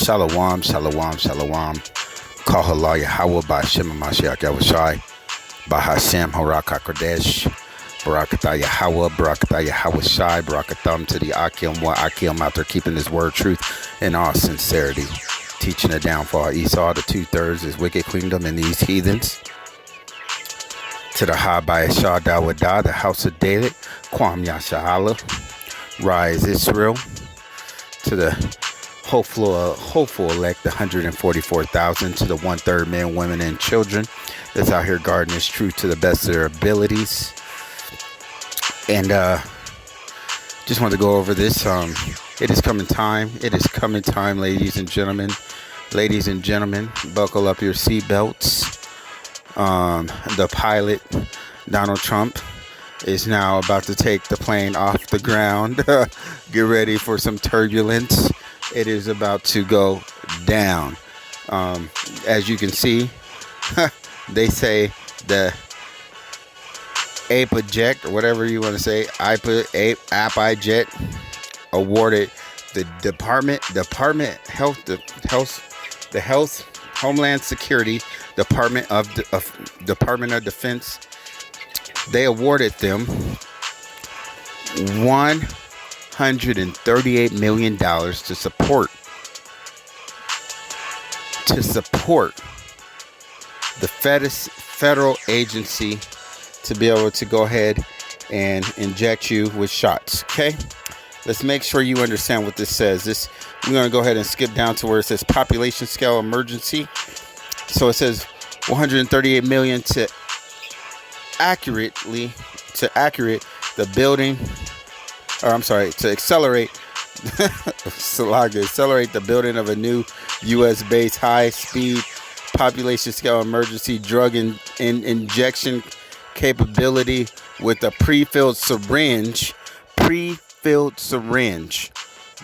Shalom, shalom, shalom. Kahala Yahweh Ba'Shem Mashiach Yahushai Bahashem Horak HaKodesh Barakatah Yahweh, Barakatah Yahushai, Barakatham to the Akim, what Akim out there keeping his word truth in all sincerity. Teaching it down for Esau, the 2/3 is wicked kingdom and these heathens. To the High Baashah Dawadah, the house of David, Kwam Yashala, Rise Israel. To the hopeful elect, the 144,000, to the 1/3 men, women, and children that's out here guarding this truth to the best of their abilities. And just wanted to go over this. It is coming time. It is coming time, ladies and gentlemen. Ladies and gentlemen, buckle up your seatbelts. The pilot, Donald Trump, is now about to take the plane off the ground. Get ready for some turbulence. It is about to go down. As you can see, they say the APA-Jet, or whatever you want to say, APA-Jet, awarded the Department Health, Homeland Security, Department of Defense. They awarded them $138 million to support the federal agency to be able to go ahead and inject you with shots. Okay, let's make sure you understand what this says. We're going to go ahead and skip down to where it says population scale emergency. So it says 138 million to accelerate the building of a new U.S.-based high-speed population scale emergency drug injection capability with a pre-filled syringe.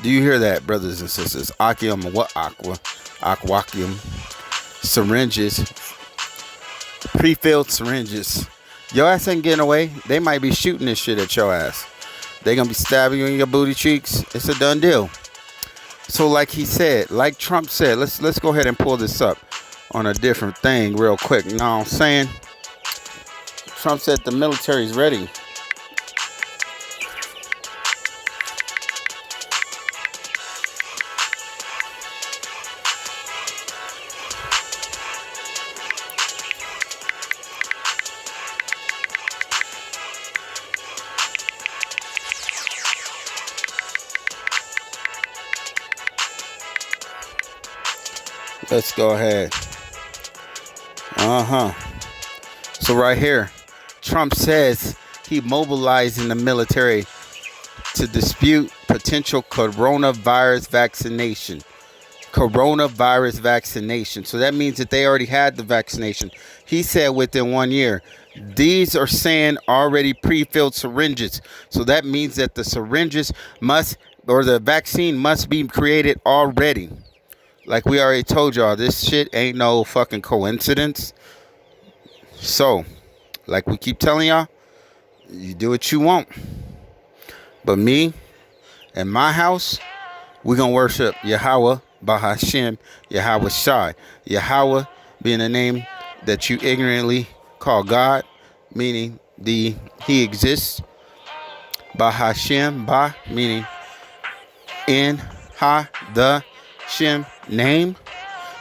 Do you hear that, brothers and sisters? Aquacium syringes, pre-filled syringes. Your ass ain't getting away. They might be shooting this shit at your ass. They gonna be stabbing you in your booty cheeks. It's a done deal. So like he said, like Trump said, let's go ahead and pull this up on a different thing real quick. You know what I'm saying? Trump said the military's ready. Let's go ahead. So right here, Trump says he mobilizing the military to dispute potential coronavirus vaccination. So that means that they already had the vaccination. He said within 1 year. These are saying already pre-filled syringes. So that means that the syringes the vaccine must be created already. Like we already told y'all, this shit ain't no fucking coincidence. So, like we keep telling y'all, you do what you want. But me and my house, we're going to worship Yahweh, Bahashem, Yahweh Shai. Yahweh being the name that you ignorantly call God, meaning He exists. Bahashem, Bah, meaning in, Ha, the, Shem, name.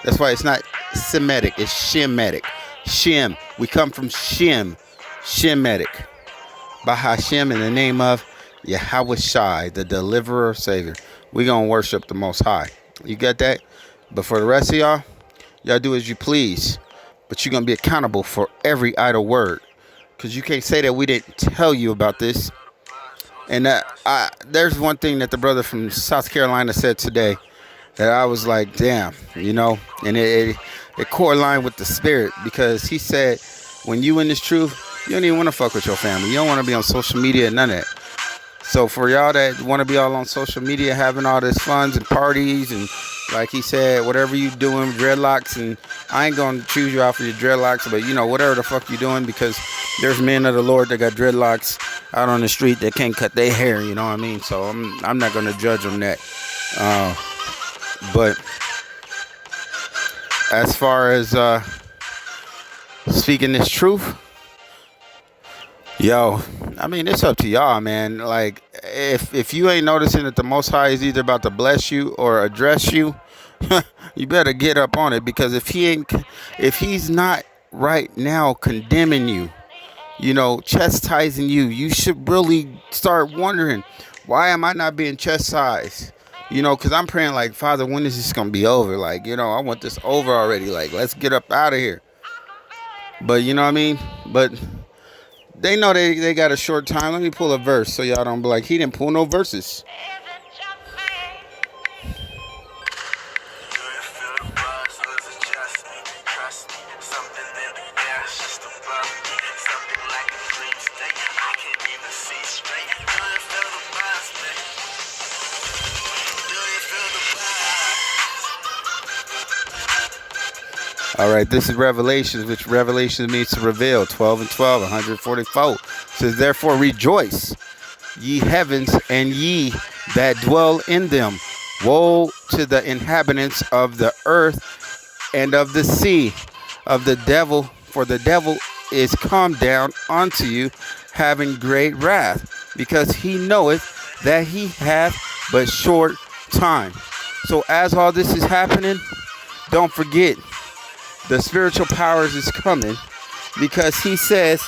That's why it's not Semitic, it's Shemitic. Shem, we come from Shem, Shemitic. Bahashem, in the name of Yahweh Shai, the deliverer, savior. We're going to worship the Most High. You get that? But for the rest of y'all do as you please. But you're going to be accountable for every idle word. Because you can't say that we didn't tell you about this. And there's one thing that the brother from South Carolina said today that I was like, damn, and it correlated with the spirit, because he said, when you in this truth, you don't even want to fuck with your family. You don't want to be on social media and none of that. So for y'all that want to be all on social media having all this funs and parties and, like he said, whatever you doing, dreadlocks, and I ain't going to choose you out for your dreadlocks, but whatever the fuck you doing, because there's men of the Lord that got dreadlocks out on the street that can't cut their hair, you know what I mean? So I'm not going to judge them that. But as far as speaking this truth, yo, I mean, it's up to y'all, man. Like, if you ain't noticing that the Most High is either about to bless you or address you, you better get up on it, because if he's not right now condemning you, chastising you, you should really start wondering, why am I not being chastised? Because I'm praying like, Father, when is this gonna be over? Like, I want this over already. Like, let's get up out of here. But you know what I mean? But they know they got a short time. Let me pull a verse so y'all don't be like, he didn't pull no verses. All right, this is Revelations, which Revelation means to reveal. 12 and 12, 144. It says, therefore rejoice, ye heavens, and ye that dwell in them. Woe to the inhabitants of the earth and of the sea, of the devil, for the devil is come down unto you, having great wrath, because he knoweth that he hath but short time. So as all this is happening, don't forget, the spiritual powers is coming, because he says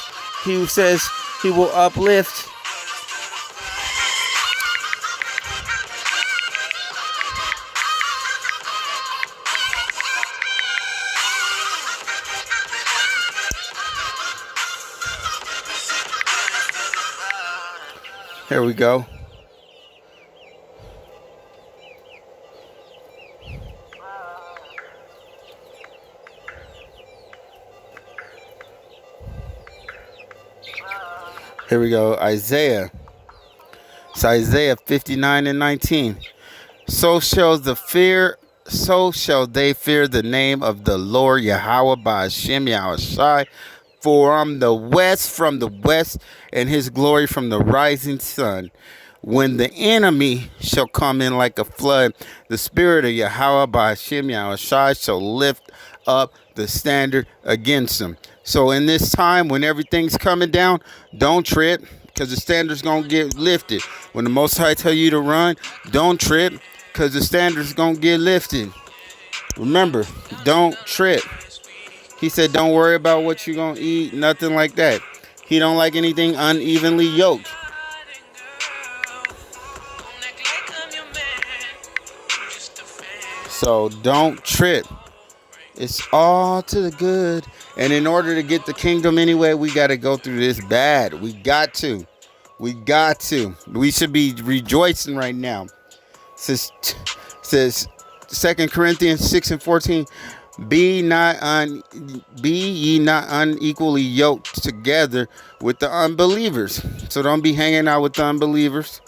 he will uplift. Here we go. Here we go. Isaiah. It's Isaiah 59 and 19. So shall they fear the name of the Lord Yahweh by Hashem Yahushai, from the west, and his glory from the rising sun. When the enemy shall come in like a flood, the spirit of Yahweh by Hashem Yahushai shall lift up the standard against them. So in this time, when everything's coming down, don't trip, because the standard's going to get lifted. When the Most High tell you to run, don't trip, because the standard's going to get lifted. Remember, don't trip. He said, don't worry about what you're going to eat, nothing like that. He don't like anything unevenly yoked. So don't trip. It's all to the good. And in order to get the kingdom anyway, we got to go through this bad. We got to. We should be rejoicing right now. Says 2 Corinthians 6 and 14. Be ye not unequally yoked together with the unbelievers. So don't be hanging out with the unbelievers.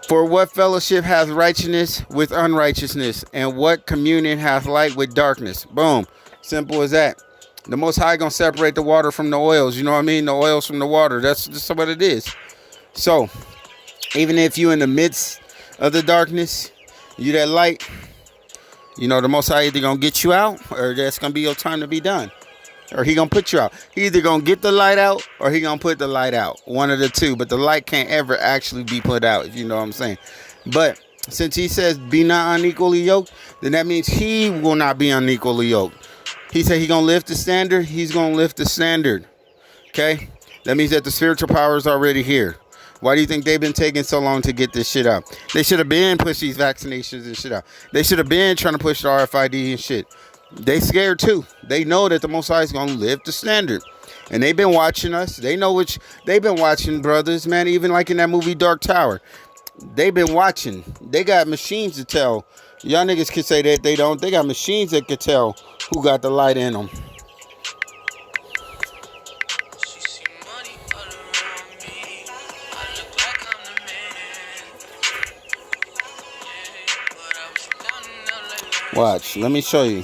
For what fellowship hath righteousness with unrighteousness? And what communion hath light with darkness? Boom. Simple as that. The Most High gonna separate the water from the oils. You know what I mean? The oils from the water. That's just what it is. So, even if you in the midst of the darkness, you that light, the Most High either gonna get you out, or that's gonna be your time to be done. Or he gonna put you out. He either gonna get the light out, or he gonna put the light out. One of the two. But the light can't ever actually be put out, if you know what I'm saying. But since he says be not unequally yoked, then that means he will not be unequally yoked. He said he gonna lift the standard. He's gonna lift the standard. Okay? That means that the spiritual power is already here. Why do you think they've been taking so long to get this shit out? They should have been push these vaccinations and shit out. They should have been trying to push the RFID and shit. They scared too. They know that the Most High is gonna lift the standard, and they've been watching us. They know they've been watching, brothers, man. Even like in that movie Dark Tower, they've been watching. They got machines to tell. Y'all niggas can say that they don't. They got machines that can tell who got the light in them. Watch. Let me show you.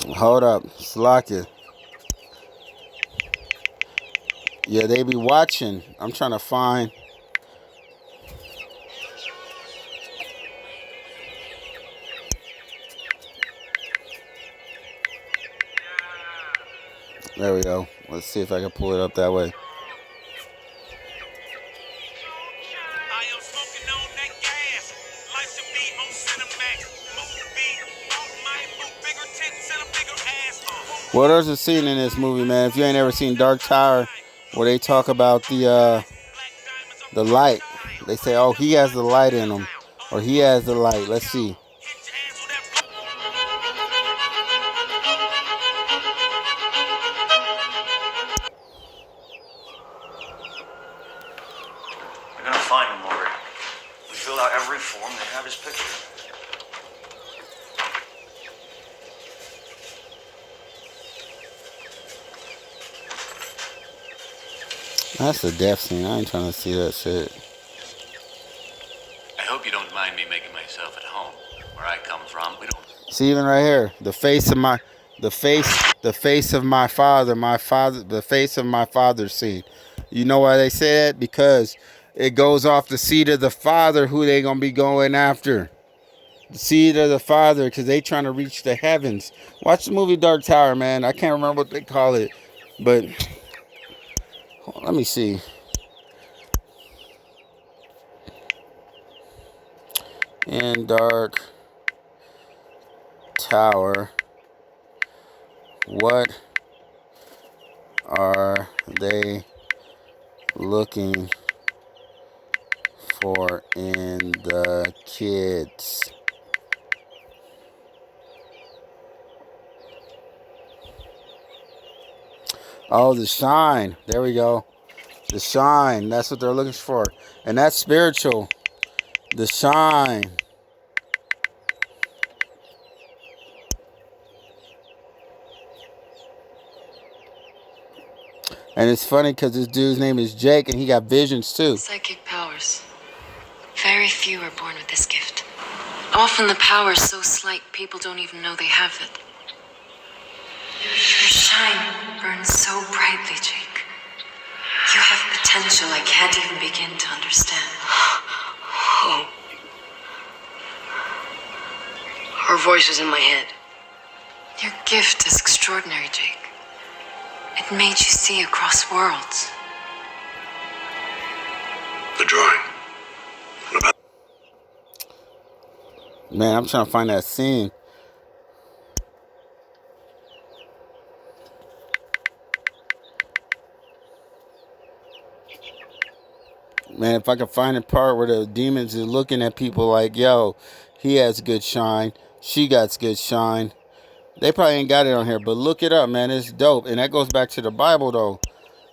Hold up. Slack it. Yeah, they be watching. I'm trying to find. There we go. Let's see if I can pull it up that way. Well, there's a scene in this movie, man. If you ain't ever seen Dark Tower, where they talk about the light. They say, oh, he has the light in him. Or he has the light. Let's see. We're gonna find him, Lori. We filled out every form. They have his picture. That's a death scene. I ain't trying to see that shit. I hope you don't mind me making myself at home. Where I come from, we don't. See, even right here, the face of my father, the face of my father's seed. You know why they say that? Because it goes off the seed of the father who they gonna be going after. The seed of the father, because they trying to reach the heavens. Watch the movie Dark Tower, man. I can't remember what they call it, but let me see. In Dark Tower, what are they looking for in the kids? Oh, the shine. There we go. The shine. That's what they're looking for. And that's spiritual. The shine. And it's funny because this dude's name is Jake and he got visions too. Psychic powers. Very few are born with this gift. Often the power is so slight people don't even know they have it. Your shine burns so brightly, Jake. You have potential I can't even begin to understand. Oh. Her voice is in my head. Your gift is extraordinary, Jake. It made you see across worlds. The drawing. What about? Man, I'm trying to find that scene. Man, if I could find a part where the demons are looking at people like, yo, he has good shine. She got good shine. They probably ain't got it on here, but look it up, man. It's dope. And that goes back to the Bible, though.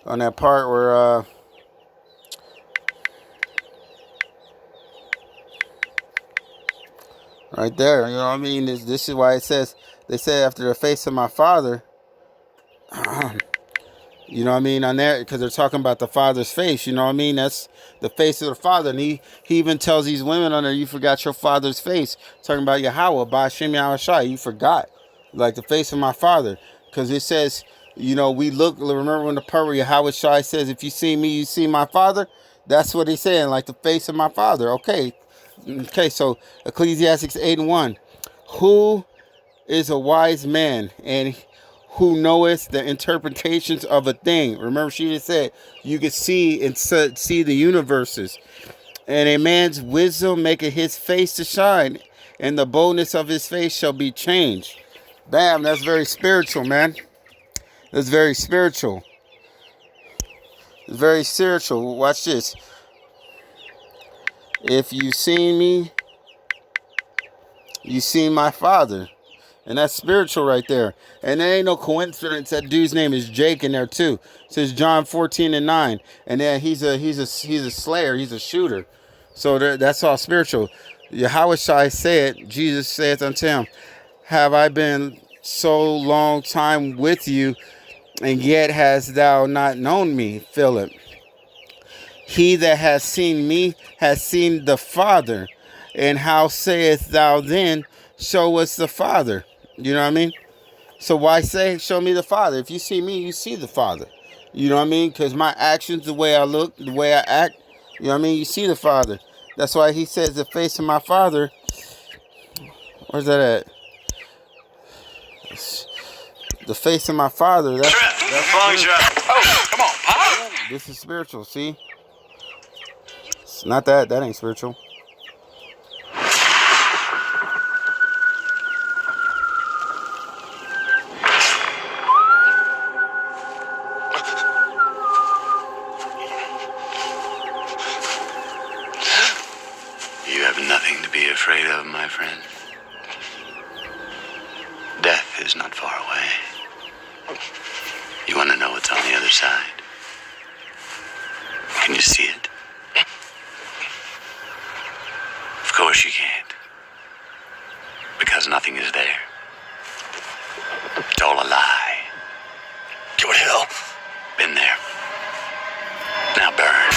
On that part where, right there, you know what I mean? This is why it says, they say after the face of my father, you know what I mean, on there, because they're talking about the father's face, you know what I mean? That's the face of the father. And he even tells these women on there, you forgot your father's face. Talking about Yahweh, Ba'ashem Yahushai, you forgot. Like the face of my father. Because it says, you know, we look, remember when the part where Yahweh Shai says, if you see me, you see my father? That's what he's saying, like the face of my father. Okay, so Ecclesiastes 8:1. Who is a wise man and who knoweth the interpretations of a thing? Remember, she just said you could see and see the universes. And a man's wisdom maketh his face to shine, and the boldness of his face shall be changed. Bam, that's very spiritual, man. That's very spiritual. It's very spiritual. Watch this. If you seen me, you seen my father. And that's spiritual right there. And there ain't no coincidence that dude's name is Jake in there too. It says John 14:9. And then he's a slayer, he's a shooter. So that's all spiritual. Yahweh Shai said, Jesus saith unto him, have I been so long time with you, and yet hast thou not known me, Philip? He that has seen me has seen the Father. And how sayest thou then, show us the Father? You know what I mean? So why say, show me the Father? If you see me, you see the Father. You know what I mean? Because my actions, the way I look, the way I act, you know what I mean? You see the Father. That's why he says the face of my Father. Where's that at? The face of my Father. That's Oh, come on, Pop. this is spiritual, see? It's not that. That ain't spiritual. You have nothing to be afraid of, my friend. Death is not far away. You want to know what's on the other side? Can you see it? Of course you can't. Because nothing is there. It's all a lie. It would help. Been there. Now burn.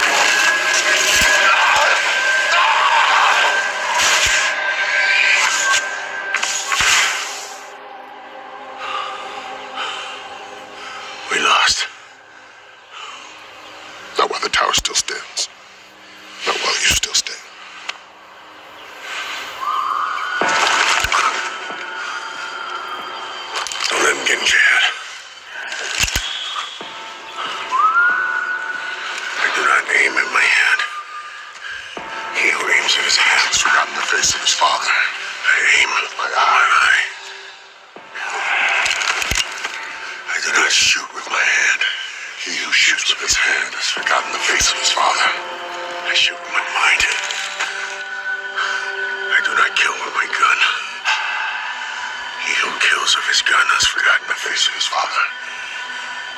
We lost. Not while the tower still stands. Not while you still stand. Don't let him get in your head. I do not aim at my head. He who aims at his hand has forgotten the face of his father. I aim at my eye. I do not shoot with my hand. He who shoots with his hand has forgotten the face of his father. I shoot with my mind. I do not kill with my gun. He who kills with his gun has forgotten the face of his father.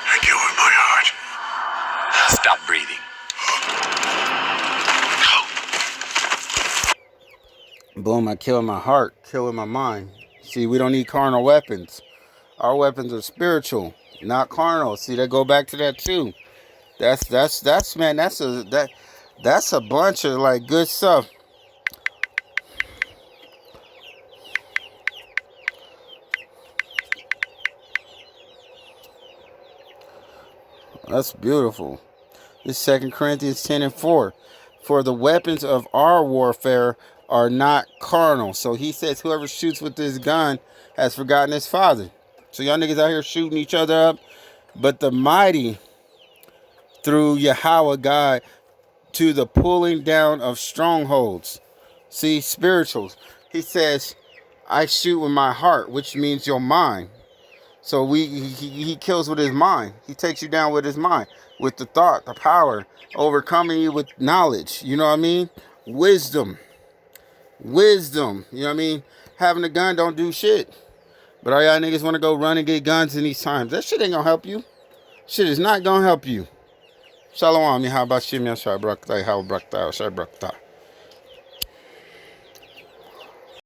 I kill with my heart. Stop breathing. Boom, I kill with my heart, kill with my mind. See, we don't need carnal weapons. Our weapons are spiritual, not carnal. See, they go back to that too. That's man, that's a bunch of like good stuff. That's beautiful. This 2 Corinthians 10:4. For the weapons of our warfare are not carnal. So he says whoever shoots with this gun has forgotten his father. So y'all niggas out here shooting each other up. But the mighty through Yahweh God to the pulling down of strongholds. See, spirituals. He says, I shoot with my heart, which means your mind. So he kills with his mind. He takes you down with his mind, with the thought, the power, overcoming you with knowledge. You know what I mean? Wisdom. Wisdom. You know what I mean? Having a gun don't do shit. But all y'all niggas want to go run and get guns in these times. That shit ain't gonna help you. Shit is not gonna help you. Shalom. How about Shim Yashai Brakta? How Brakta? Shai Brakta.